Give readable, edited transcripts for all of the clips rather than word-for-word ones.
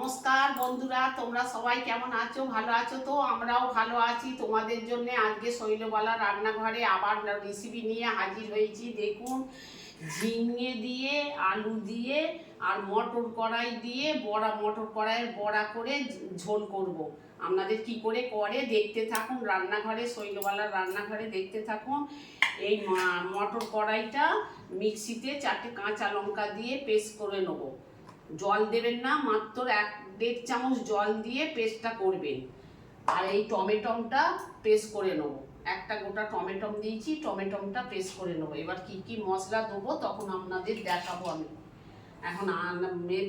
নমস্কার বন্ধুরা, তোমরা সবাই কেমন আছো? ভালো আছো তো? আমরাও ভালো আছি। তোমাদের জন্য আজকে শৈলবালা রান্নাঘরে আবার রেসিপি নিয়ে হাজির হয়েছি। দেখুন, ঝিঙে দিয়ে, আলু দিয়ে আর মটর কড়াই দিয়ে মটর কড়াইয়ের বড়া করে ঝোল করব। আপনাদের কি করে করে দেখতে থাকুন। রান্নাঘরে, শৈলবালার রান্নাঘরে দেখতে থাকুন। এই মটর কড়াইটা মিক্সিতে 4টে কাঁচা লঙ্কা দিয়ে পেস্ট করে নেবো। জল দেবেন না, মাত্র 1-1.5 চামচ জল দিয়ে পেস্টটা করবেন। আর এই টমেটোটা পেস্ট করে নেবো। একটা গোটা টমেটো দিয়েছি, টমেটোটা পেস্ট করে নেবো। এবার কি কি মশলা দেবো তখন আপনাদের দেখাবো আমি। এখন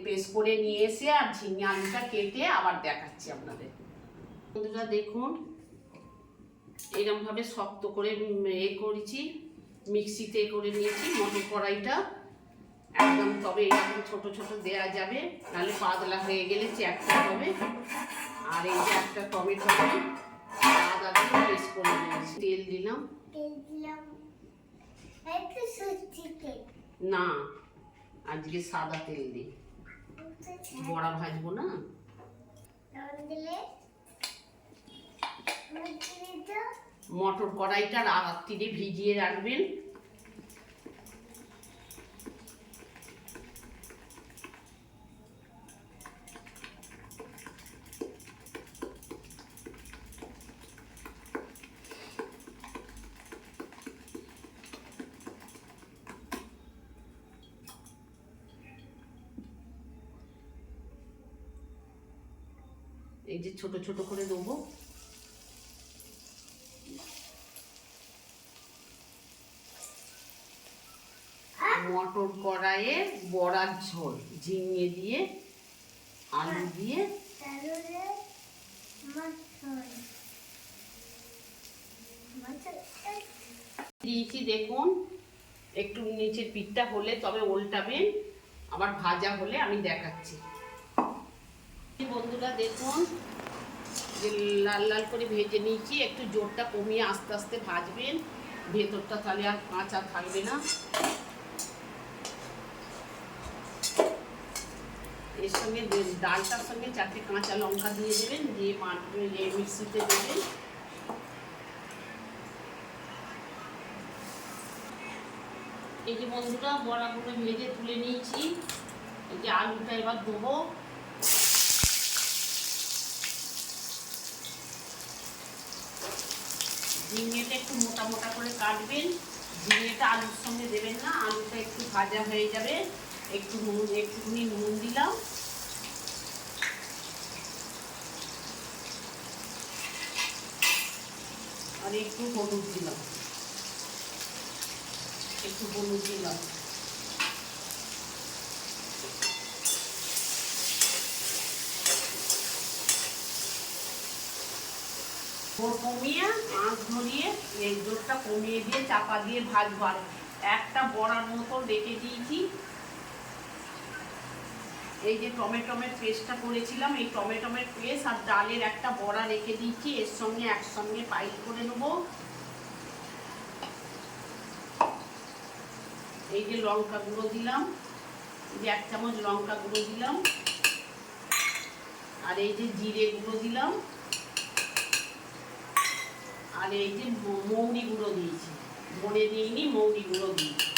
পেস্ট করে নিয়ে এসে আর ঝিঙে আলুটা কেটে আবার দেখাচ্ছি আপনাদের। বন্ধুরা দেখুন, এরকমভাবে শক্ত করে করেছি, মিক্সিতে করে নিয়েছি মটর কড়াইটা একদম। তবে এরকম ছোট ছোট দেয়া যাবে, নাহলে পাতলা হয়ে গেলে চ্যাপটা হবে। আর এই যে একটা টমেটো আদা দিয়ে পেস্ট করে নিয়েছি। তেল দিলাম না, আজকে সাদা তেল দিই, বড়া ভাজবো না। মটর কড়াইটা রাত্রিরে ভিজিয়ে রাখবেন। এই যে ছোট ছোট করে দেবো। মটর কড়াইয়ে বড়ার ঝোল, ঝিঙে দিয়ে, আলু দিয়ে দিয়েছি। দেখুন, একটু নিচের পিঠটা হলে তবে উল্টাবেন, আবার ভাজা হলে আমি দেখাচ্ছি। বন্ধুরা দেখুন, যে লাল লাল করে ভেজে নিয়েছি। একটু জোরটা কমিয়ে আস্তে আস্তে ভাজবেন, ভেতরটা তাহলে আর কাঁচা থাকবে না। এর সঙ্গে ডালটার সঙ্গে 4টে কাঁচা লঙ্কা দিয়ে দেবেন, দিয়ে মিক্সিতে দেবেন। এই যে বন্ধুরা, বড়াগুলো ভেজে তুলে নিয়েছি। এই যে আলুটা এবার দেবো। ঝিঙেটা একটু মোটা মোটা করে কাটবেন। ঝিঙেটা আলুর সঙ্গে দেবেন না, আলুটা একটু ভাজা হয়ে যাবে। একটুখানি নুন দিলাম, আর একটু হলুদ দিলাম, কমিয়ে আঁচ ধরিয়ে এই জোরটা কমিয়ে দিয়ে চাপা দিয়ে ভাজবার। একটা বড়ার মতো রেখে দিয়েছি। এই যে টমেটোমের পেস্টটা করেছিলাম, এই টমেটোমের পেস্ট আর ডালের একটা বড়া রেখে দিয়েছি। এর সঙ্গে একসঙ্গে পাইল করে নেবো। এই যে লঙ্কা গুঁড়ো দিলাম, এই যে 1 চামচ লঙ্কা গুঁড়ো দিলাম, আর এই যে জিরে গুঁড়ো দিলাম, আর এই যে মৌরি গুঁড়ো দিয়েছি, ধনে দিইনি, মৌরি গুঁড়ো দিয়েছি।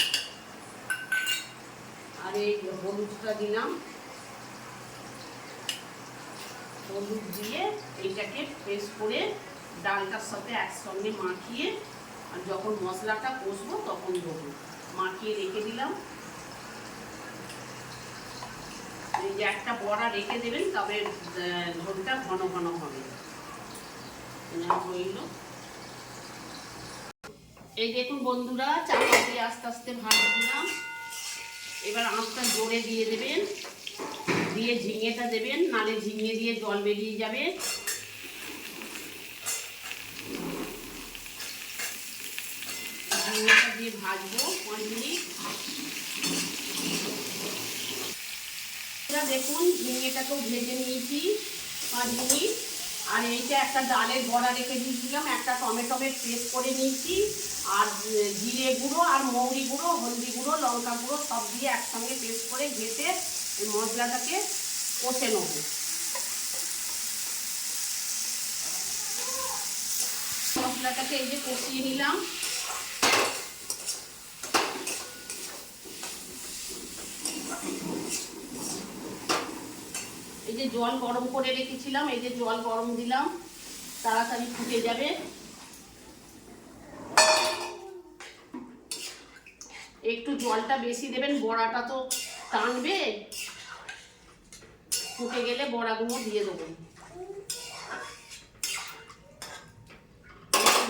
আর এই হলুদটা দিলাম, হলুদ দিয়ে এইটাকে পেস্ট করে ডালটার সাথে একসঙ্গে মাখিয়ে, আর যখন মশলাটা কষবো তখন দেবো। মাখিয়ে রেখে দিলাম। এই যে একটা বড়া রেখে দেবেন, তবে ঝোলটা ঘন ঘন হবে। হইল। এই দেখুন বন্ধুরা, চাপা দিয়ে আস্তে আস্তে ভাজা দিলাম। এবার আঁচটা জোরে দিয়ে দেবেন, দিয়ে ঝিঙেটা দেবেন, নালে ঝিঙে দিয়ে জল বেরিয়ে যাবে। ঝিঙেটা দিয়ে ভাজবো 5 মিনিট। দেখুন, ঝিঙেটাকেও ভেজে নিয়েছি 5 মিনিট। আর এইটা একটা ডালের বড়া রেখে দিয়েছিলাম, একটা টমেটোমের পেস্ট করে নিয়েছি, আর জিরে গুঁড়ো আর মৌরি গুঁড়ো, হলদি গুঁড়ো, লঙ্কা গুঁড়ো সব দিয়ে একসঙ্গে পেস্ট করে ঘেটে এই মশলাটাকে কষে নেবো। মশলাটাকে এই যে কষিয়ে নিলাম। এই যে জল গরম করে রেখেছিলাম, এই যে জল গরম দিলাম, তাড়াতাড়ি ফুটে যাবে। একটু জলটা বেশি দেবেন, বড়াটা তো টানবে। ফুটে গেলে বড়াগুলো দিয়ে দেবো।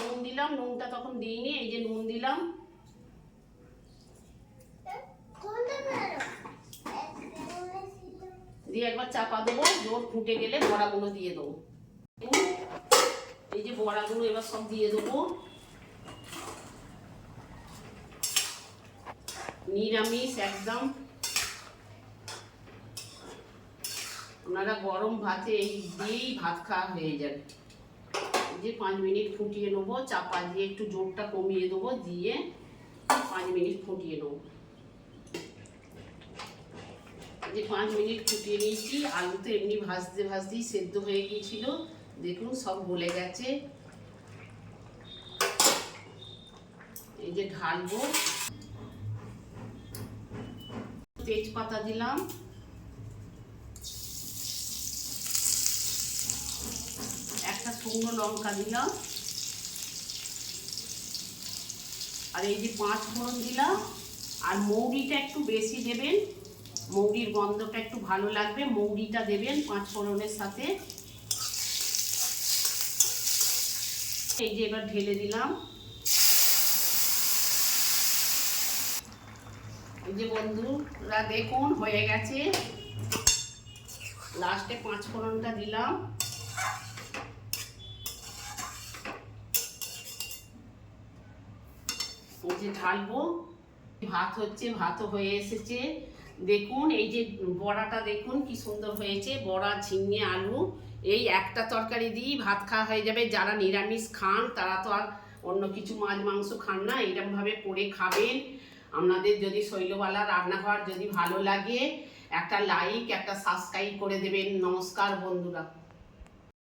নুন দিলাম, নুনটা তখন দিইনি, এই যে নুন দিলাম। দিয়ে একবার চাপা দেবো, জোর ফুটে গেলে বড়াগুলো দিয়ে দেবো। এই যে বড়াগুলো এবার সব দিয়ে দেবো। নিরামিষ একদম, ওনারা গরম ভাতে এই দিয়েই ভাত খাওয়া হয়ে যাবে। যে 5 মিনিট ফুটিয়ে নেবো, চাপা দিয়ে একটু জোরটা কমিয়ে দেবো, দিয়ে 5 মিনিট ফুটিয়ে নেবো। যে 5 মিনিট ফুটিয়ে নিয়েছি। আলু তো এমনি ভাজতে ভাজতেই সেদ্ধ হয়ে গিয়েছিল, দেখুন সব গলে গেছে। এই যে ঢালবো, তেজপাতা দিলাম, একটা শুকনো লঙ্কা দিলাম, আর এই যে 5 ফোড়ন দিলাম। আর মৌরিটা একটু বেশি দেবেন, মৌরির গন্ধটা একটু ভালো লাগবে, মৌরিটা দেবেন 5 ফোড়নের সাথে। এই যে এবার ঢেলে দিলাম। এই যে বন্ধুরা দেখুন হয়ে গেছে। লাস্টে 5 ফোড়নটা দিলাম। এই যে ঢালবো, ভাত হচ্ছে, ভাতও হয়ে এসেছে। দেখুন এই যে বড়াটা দেখুন কি সুন্দর হয়েছে, বড়া, ঝিঙে, আলু, এই একটা তরকারি দিয়েই ভাত খাওয়া হয়ে যাবে। যারা নিরামিষ খান তারা তো আর অন্য কিছু মাছ মাংস খান না, এরকমভাবে করে খাবেন। আপনাদের যদি শৈলবালা রান্নাঘর যদি ভালো লাগে, একটা লাইক, একটা সাবস্ক্রাইব করে দেবেন। নমস্কার বন্ধুরা।